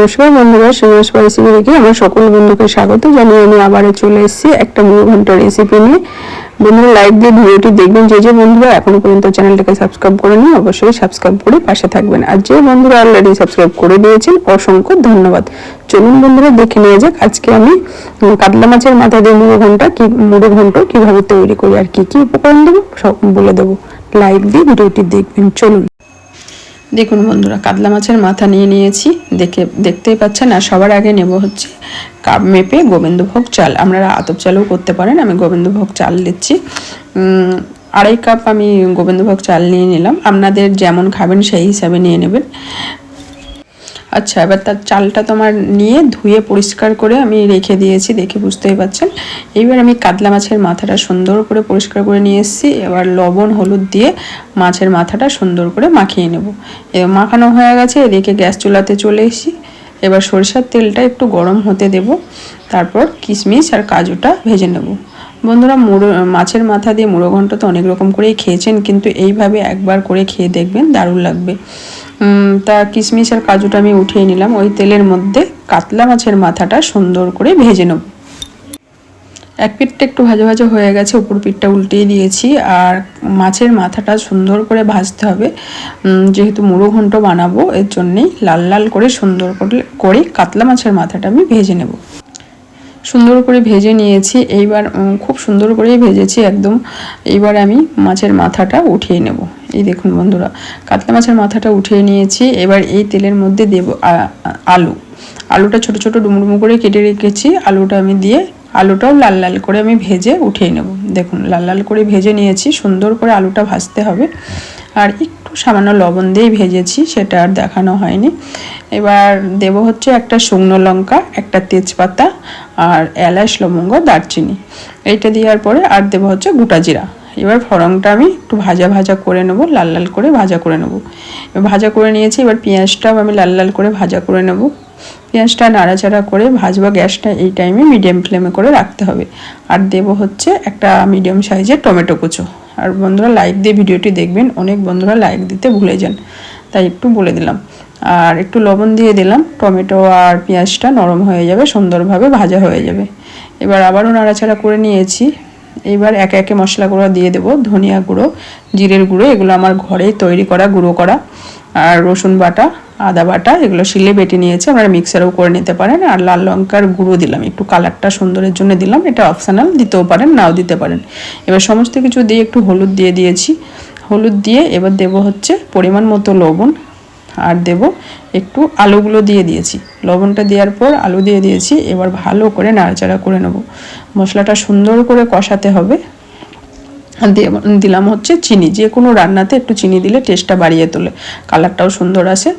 নমস্কার বন্ধুরা, সুভাষ রেসিপি থেকে আমার সকল বন্ধুকে স্বাগত জানিয়ে আমি আবারও চলে এসেছি একটা মুড়ো ঘন্ট রেসিপি নিয়ে। বন্ধুরা লাইক দিয়ে ভিডিওটি দেখবেন। যে বন্ধুরা এখনো পর্যন্ত চ্যানেলটাকে সাবস্ক্রাইব করেনি অবশ্যই সাবস্ক্রাইব করে পাশে থাকবেন, আর যে বন্ধুরা অলরেডি সাবস্ক্রাইব করে দিয়েছেন অসংখ্য ধন্যবাদ। চলুন বন্ধুরা দেখে নিয়ে যাক আজকে আমি কাতলা মাছের মাথা দিয়ে মুড়ো ঘন্ট কিভাবে তৈরি করি আর কি কি উপকরণ দেবো সব বলে দেবো। লাইক দিয়ে ভিডিওটি দেখবেন। চলুন দেখুন বন্ধুরা, কাতলা মাছের মাথা নিয়ে নিয়েছি, দেখতেই পাচ্ছেন। আর সবার আগে নেব হচ্ছে কাপ মেপে গোবিন্দভোগ চাল। আপনারা আতপ চালও করতে পারেন, আমি গোবিন্দভোগ চাল নিচ্ছি। 2.5 কাপ আমি গোবিন্দভোগ চাল নিয়ে নিলাম। আপনাদের যেমন খাবেন সেই হিসাবে নিয়ে নেবেন। আচ্ছা, এবার তার চালটা তোমার নিয়ে ধুয়ে পরিষ্কার করে আমি রেখে দিয়েছি, দেখে বুঝতেই পারছেন। এইবার আমি কাতলা মাছের মাথাটা সুন্দর করে পরিষ্কার করে নিয়ে এসেছি। এবার লবণ হলুদ দিয়ে মাছের মাথাটা সুন্দর করে মাখিয়ে নেব। এবার মাখানো হয়ে গেছে, এদিকে গ্যাস চুলাতে চলে এসেছি। এবার সরিষার তেলটা একটু গরম হতে দেব, তারপর কিশমিশ আর কাজুটা ভেজে নেব। বন্ধুরা, মাছের মাথা দিয়ে মুড়ো ঘন্ট তো অনেক রকম করেই খেয়েছেন, কিন্তু এইভাবে একবার করে খেয়ে দেখবেন, দারুণ লাগবে। তা কিশমিশ আর কাজুটা আমি উঠিয়ে নিলাম। ওই তেলের মধ্যে কাতলা মাছের মাথাটা সুন্দর করে ভেজে নেব। এক পিঠটা একটু ভাজা ভাজা হয়ে গেছে, উপর পিঠটা উল্টিয়ে দিয়েছি। আর মাছের মাথাটা সুন্দর করে ভাজতে হবে, যেহেতু মুড়ো ঘন্ট বানাবো এর জন্যেই লাল লাল করে সুন্দর করে কাতলা মাছের মাথাটা আমি ভেজে নেব। সুন্দর করে ভেজে নিয়েছি। এইবার খুব সুন্দর করেই ভেজেছি একদম। এইবার আমি মাছের মাথাটা উঠিয়ে নেব। এই দেখুন বন্ধুরা, কাতলা মাছের মাথাটা উঠিয়ে নিয়েছি। এবার এই তেলের মধ্যে দেব আলুটা ছোট ছোট ডুমডুমো করে কেটে রেখেছি। আলুটা আমি দিয়ে আলুটাও লাল লাল করে আমি ভেজে উঠিয়ে নেব। দেখুন লাল লাল করে ভেজে নিয়েছি। সুন্দর করে আলুটা ভাজতে হবে, আর একটু সামান্য লবণ দিয়েই ভেজেছি, সেটা আর দেখানো হয়নি। এবার দেব হচ্ছে একটা শুকনো লঙ্কা, একটা তেজপাতা, আর এলাচ, লবঙ্গ, দারচিনি। এইটা দেওয়ার পরে আর দেব হচ্ছে গোটা জিরা। এবার ফোড়নটা আমি একটু ভাজা ভাজা করে নেব, লাল লাল করে ভাজা করে নেব। ভাজা করে নিয়েছি। এবার পেঁয়াজটাও আমি লাল লাল করে ভাজা করে নেব। পেঁয়াজটা নাড়াচাড়া করে ভাজবো। গ্যাসটা এই টাইমে মিডিয়াম ফ্লেমে করে রাখতে হবে। আর দেব হচ্ছে একটা মিডিয়াম সাইজের টমেটো কুচো। আর বন্ধুরা লাইক দিয়ে ভিডিওটি দেখবেন, অনেক বন্ধুরা লাইক দিতে ভুলে যান, তাই একটু বলে দিলাম। আর একটু লবণ দিয়ে দিলাম। টমেটো আর পেঁয়াজটা নরম হয়ে যাবে, সুন্দরভাবে ভাজা হয়ে যাবে। এবার আবারও নাড়াচাড়া করে নিয়েছি। এবার একে একে মশলা গুঁড়ো দিয়ে দেবো। ধনিয়া গুঁড়ো, জিরের গুঁড়ো, এগুলো আমার ঘরেই তৈরি করা গুঁড়ো করা। আর রসুন বাটা, আদা বাটা, এগুলো শিলে বেটে নিয়েছি, আপনারা মিক্সারেও করে নিতে পারেন। আর লাল লঙ্কার গুঁড়ো দিলাম, একটু কালারটা সুন্দরের জন্য দিলাম, এটা অপশনাল, দিতেও পারেন নাও দিতে পারেন। এবার সমস্ত কিছু দিয়ে একটু হলুদ দিয়ে দিয়েছি। হলুদ দিয়ে এবার দেব হচ্ছে পরিমাণ মতো লবণ, আর দেব একটু আলুগুলো দিয়ে দিয়েছি। লবণটা দেওয়ার পর আলু দিয়ে দিয়েছি। এবার ভালো করে নাড়াচাড়া করে নেব। মশলাটা সুন্দর করে কষাতে হবে। দিলাম হচ্ছে চিনি। যে কোনো রান্নাতে একটু চিনি দিলে টেস্টটা বাড়িয়ে তোলে, কালারটাও সুন্দর আসে।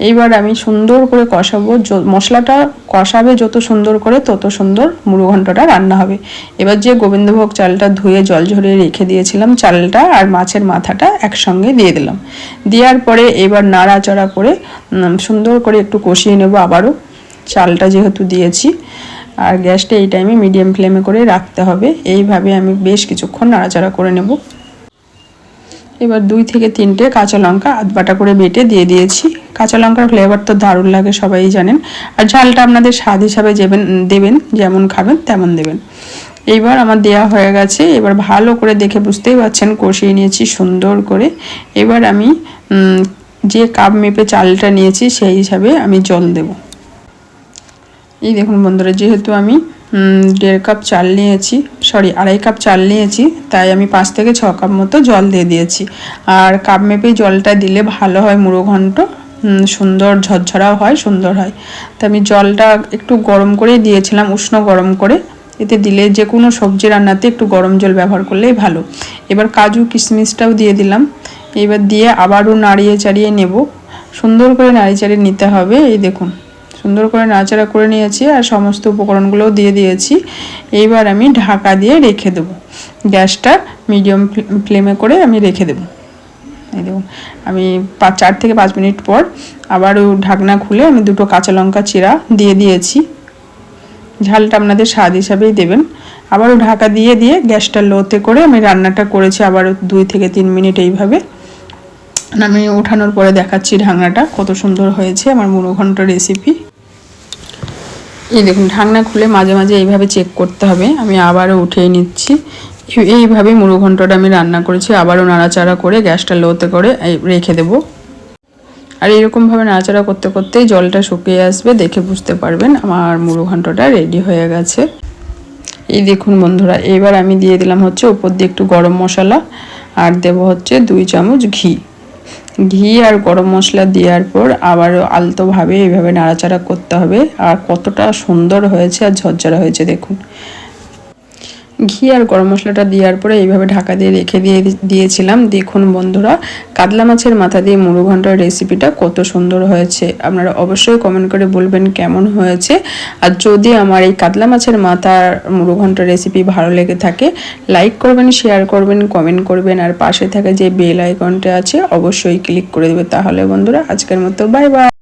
এইবার আমি সুন্দর করে কষাবো। মশলাটা কষাবে যত সুন্দর করে তত সুন্দর মুড়ো ঘন্টটা রান্না হবে। এবার যে গোবিন্দভোগ চালটা ধুয়ে জল ঝরিয়ে রেখে দিয়েছিলাম, চালটা আর মাছের মাথাটা একসঙ্গে দিয়ে দিলাম। দেওয়ার পরে এবার নাড়াচাড়া করে সুন্দর করে একটু কষিয়ে নেব আবারও, চালটা যেহেতু দিয়েছি। আর গ্যাসটা এই টাইমে মিডিয়াম ফ্লেমে করে রাখতে হবে। এইভাবে আমি বেশ কিছুক্ষণ নাড়াচাড়া করে নেব। এবার 2 থেকে 3টে কাঁচা লঙ্কা আধবাটা করে বেটে দিয়ে দিয়েছি। কাঁচা লঙ্কার ফ্লেভার তো দারুণ লাগে, সবাই জানেন। আর ঝালটা আপনাদের স্বাদ হিসাবে দেবেন, যেমন খাবেন তেমন দেবেন। এইবার আমার দেয়া হয়ে গেছে। এবার ভালো করে দেখে বুঝতেই পারছেন কষিয়ে নিয়েছি সুন্দর করে। এবার আমি যে কাপ মেপে চালটা নিয়েছি সেই হিসাবে আমি জল দেব। এই দেখুন বন্ধুরা, যেহেতু আমি 1.5 কাপ চাল নিয়েছি, 2.5 কাপ চাল নিয়েছি, তাই আমি 5 থেকে 6 কাপ মতো জল দিয়ে দিয়েছি। আর কাপ মেপে জলটা দিলে ভালো হয়, মুড়ো ঘন্ট সুন্দর ঝরঝরাও হয়, সুন্দর হয়। তো আমি জলটা একটু গরম করেই দিয়েছিলাম, উষ্ণ গরম করে। এতে দিলে যে কোনো সবজি রান্নাতে একটু গরম জল ব্যবহার করলেই ভালো। এবার কাজু কিশমিশটাও দিয়ে দিলাম। এবার দিয়ে আবারও নাড়িয়ে চাড়িয়ে নেব। সুন্দর করে নাড়িয়ে চাড়িয়ে নিতে হবে। এই দেখুন সুন্দর করে নাড়াচাড়া করে নিয়েছি, আর সমস্ত উপকরণগুলোও দিয়ে দিয়েছি। এইবার আমি ঢাকা দিয়ে রেখে দেবো। গ্যাসটা মিডিয়াম ফ্লেমে করে আমি রেখে দেবো। এই দেখুন আমি 4 থেকে 5 মিনিট পর আবারও ঢাকনা খুলে আমি 2টো কাঁচা লঙ্কা চিরা দিয়ে দিয়েছি। ঝালটা আপনাদের স্বাদ হিসাবেই দেবেন। আবারও ঢাকা দিয়ে গ্যাসটা লোতে করে আমি রান্নাটা করেছি আবারও 2 থেকে 3 মিনিট এইভাবে। আমি ওঠানোর পরে দেখাচ্ছি ঢাকনাটা কত সুন্দর হয়েছে আমার মুড়ো ঘন্ট রেসিপি। এই দেখুন ঢাকনা খুলে মাঝে মাঝে এইভাবে চেক করতে হবে। আমি আবারও উঠিয়ে নিচ্ছি। এইভাবে মুড়ো ঘন্টটা আমি রান্না করেছি। আবারও নাড়াচাড়া করে গ্যাসটা লোতে করে রেখে দেবো। আর এরকমভাবে নাড়াচাড়া করতে করতেই জলটা শুকিয়ে আসবে, দেখে বুঝতে পারবেন আমার মুড়ো ঘন্টটা রেডি হয়ে গেছে। এই দেখুন বন্ধুরা, এবার আমি দিয়ে দিলাম হচ্ছে উপর দিয়ে একটু গরম মশলা, আর দেব হচ্ছে 2 চামচ ঘি। ঘি আর গরম মশলা দেওয়ার পর আবারও আলতোভাবে এইভাবে নাড়াচাড়া করতে হবে। আর কতটা সুন্দর হয়েছে আর ঝরঝরা হয়েছে দেখুন। ঘি আর গরম মশলাটা দেওয়ার পরে এইভাবে ঢাকা দিয়ে রেখে দিয়েছিলাম। দেখুন বন্ধুরা, কাতলা মাছের মাথা দিয়ে মুড়ো ঘন্টার রেসিপিটা কত সুন্দর হয়েছে। আপনারা অবশ্যই কমেন্ট করে বলবেন কেমন হয়েছে। আর যদি আমার এই কাতলা মাছের মাথার মুড়ো ঘন্টার রেসিপি ভালো লেগে থাকে, লাইক করবেন, শেয়ার করবেন, কমেন্ট করবেন, আর পাশে থাকা যে বেল আইকনটা আছে অবশ্যই ক্লিক করে দেবে। তাহলে বন্ধুরা আজকের মতো বাই বাই।